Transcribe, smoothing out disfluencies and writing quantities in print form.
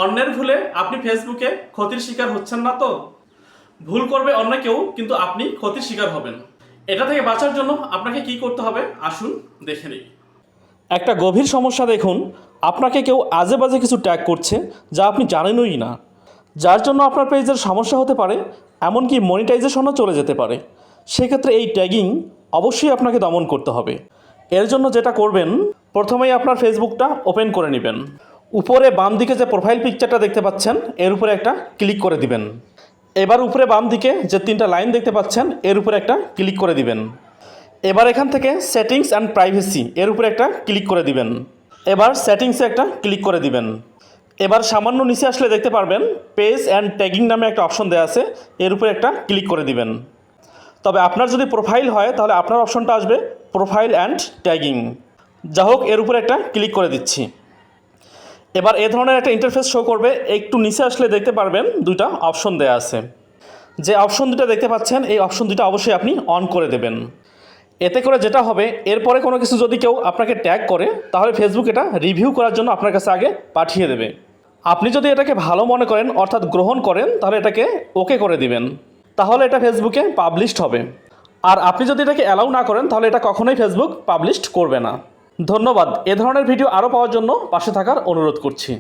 অন্যের ভুলে আপনি ফেসবুকে ক্ষতির শিকার হচ্ছেন না তো? ভুল করবে অন্য কেউ, কিন্তু আপনি ক্ষতির শিকার হবেন। এটা থেকে বাঁচার জন্য আপনাকে কি করতে হবে আসুন দেখে নিই। একটা গভীর সমস্যা দেখুন, আপনাকে কেউ আজে বাজে কিছু ট্যাগ করছে যা আপনি জানেনই না, যার জন্য আপনার পেজের সমস্যা হতে পারে, এমনকি মনিটাইজেশনও চলে যেতে পারে। সেক্ষেত্রে এই ট্যাগিং অবশ্যই আপনাকে দমন করতে হবে। এর জন্য যেটা করবেন, প্রথমেই আপনার ফেসবুকটা ওপেন করে নেবেন। উপরে বাম দিকে যে প্রোফাইল পিকচারটা দেখতে পাচ্ছেন, এর উপরে একটা ক্লিক করে দিবেন। এবার উপরে বাম দিকে যে 3টা লাইন দেখতে পাচ্ছেন, এর উপরে একটা ক্লিক করে দিবেন। এবার এখান থেকে সেটিংস অ্যান্ড প্রাইভেসি এর উপরে একটা ক্লিক করে দিবেন। এবার সেটিংসে একটা ক্লিক করে দিবেন। এবার সামান্য নিচে আসলে দেখতে পারবেন পেজ অ্যান্ড ট্যাগিং নামে একটা অপশন দেওয়া আছে, এর উপরে একটা ক্লিক করে দিবেন। তবে আপনার যদি প্রোফাইল হয় তাহলে আপনার অপশনটা আসবে প্রোফাইল অ্যান্ড ট্যাগিং। যা হোক, এর উপরে একটা ক্লিক করে দিচ্ছি। এবার এ ধরনের একটা ইন্টারফেস শো করবে। একটু নিচে আসলে দেখতে পারবেন 2টা অপশন দেওয়া আছে। যে অপশন 2টা দেখতে পাচ্ছেন, এই অপশন 2টা অবশ্যই আপনি অন করে দেবেন। এতে করে যেটা হবে, এরপরে কোনো কিছু যদি কেউ আপনাকে ট্যাগ করে, তাহলে ফেসবুক এটা রিভিউ করার জন্য আপনার কাছে আগে পাঠিয়ে দেবে। আপনি যদি এটাকে ভালো মনে করেন, অর্থাৎ গ্রহণ করেন, তাহলে এটাকে ওকে করে দিবেন। তাহলে এটা ফেসবুকে পাবলিশড হবে। আর আপনি যদি এটাকে অ্যালাউ না করেন, তাহলে এটা কখনোই ফেসবুক পাবলিশড করবে না। ধন্যবাদ। এ ধরনের ভিডিও আরও পাওয়ার জন্য পাশে থাকার অনুরোধ করছি।